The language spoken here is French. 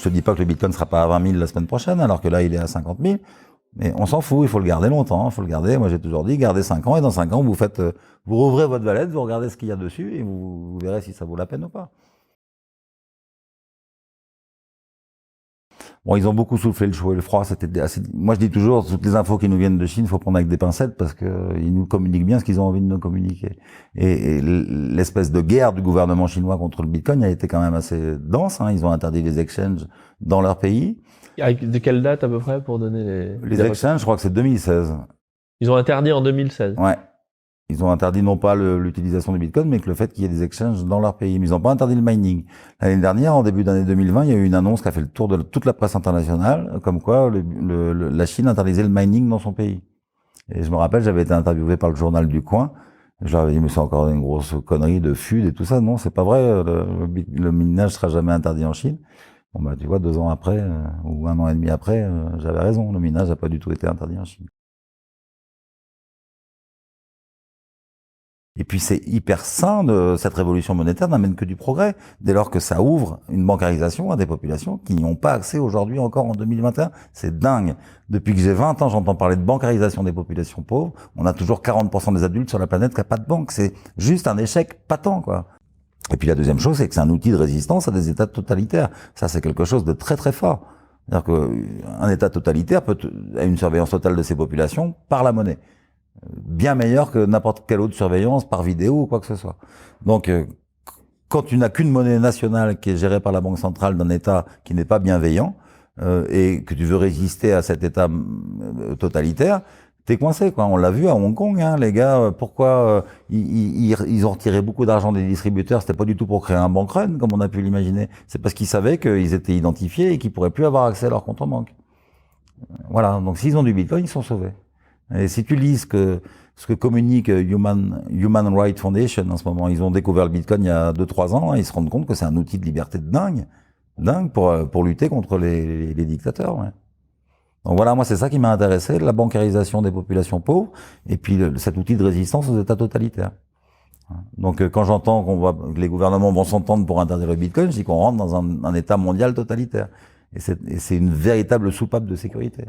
te dis pas que le Bitcoin sera pas à 20 000 la semaine prochaine, alors que là, il est à 50 000. Mais on s'en fout, il faut le garder longtemps, il faut le garder. Moi, j'ai toujours dit, gardez 5 ans, et dans 5 ans, vous rouvrez votre wallet, vous regardez ce qu'il y a dessus, et vous verrez si ça vaut la peine ou pas. Bon, ils ont beaucoup soufflé le chaud et le froid. C'était assez. Moi, je dis toujours, toutes les infos qui nous viennent de Chine, il faut prendre avec des pincettes parce que ils nous communiquent bien ce qu'ils ont envie de nous communiquer. Et l'espèce de guerre du gouvernement chinois contre le Bitcoin a été quand même assez dense. Hein. Ils ont interdit les exchanges dans leur pays. De quelle date à peu près pour donner les exchanges, je crois que c'est 2016. Ils ont interdit en 2016. Ouais. Ils ont interdit non pas l'utilisation du Bitcoin, mais que le fait qu'il y ait des exchanges dans leur pays. Mais ils n'ont pas interdit le mining. L'année dernière, en début d'année 2020, il y a eu une annonce qui a fait le tour de toute la presse internationale, comme quoi la Chine interdisait le mining dans son pays. Et je me rappelle, j'avais été interviewé par le journal du coin. Je leur avais dit, mais c'est encore une grosse connerie de FUD et tout ça. Non, c'est pas vrai. Le minage sera jamais interdit en Chine. Bon, bah, tu vois, 2 ans après, ou 1 an et demi après, j'avais raison. Le minage n'a pas du tout été interdit en Chine. Et puis c'est hyper sain, cette révolution monétaire n'amène que du progrès, dès lors que ça ouvre une bancarisation à des populations qui n'y ont pas accès aujourd'hui encore en 2021. C'est dingue. Depuis que j'ai 20 ans, j'entends parler de bancarisation des populations pauvres. On a toujours 40% des adultes sur la planète qui n'ont pas de banque. C'est juste un échec patent, quoi. Et puis la deuxième chose, c'est que c'est un outil de résistance à des États totalitaires. Ça, c'est quelque chose de très très fort. C'est-à-dire qu'un État totalitaire a une surveillance totale de ses populations par la monnaie. Bien meilleur que n'importe quelle autre surveillance par vidéo ou quoi que ce soit. Donc, quand tu n'as qu'une monnaie nationale qui est gérée par la banque centrale d'un État qui n'est pas bienveillant et que tu veux résister à cet État totalitaire, t'es coincé, quoi. On l'a vu à Hong Kong, hein, les gars. Pourquoi ils ont retiré beaucoup d'argent des distributeurs? C'était pas du tout pour créer un bank run, comme on a pu l'imaginer. C'est parce qu'ils savaient qu'ils étaient identifiés et qu'ils pourraient plus avoir accès à leur compte en banque. Voilà. Donc, s'ils ont du Bitcoin, ils sont sauvés. Et si tu lis ce que communique Human Rights Foundation en ce moment, ils ont découvert le Bitcoin il y a 2-3 ans, hein, ils se rendent compte que c'est un outil de liberté de dingue pour lutter contre les dictateurs. Ouais. Donc voilà, moi c'est ça qui m'a intéressé, la bancarisation des populations pauvres, et puis cet outil de résistance aux États totalitaires. Donc quand j'entends que les gouvernements vont s'entendre pour interdire le Bitcoin, je dis qu'on rentre dans un État mondial totalitaire. Et c'est une véritable soupape de sécurité.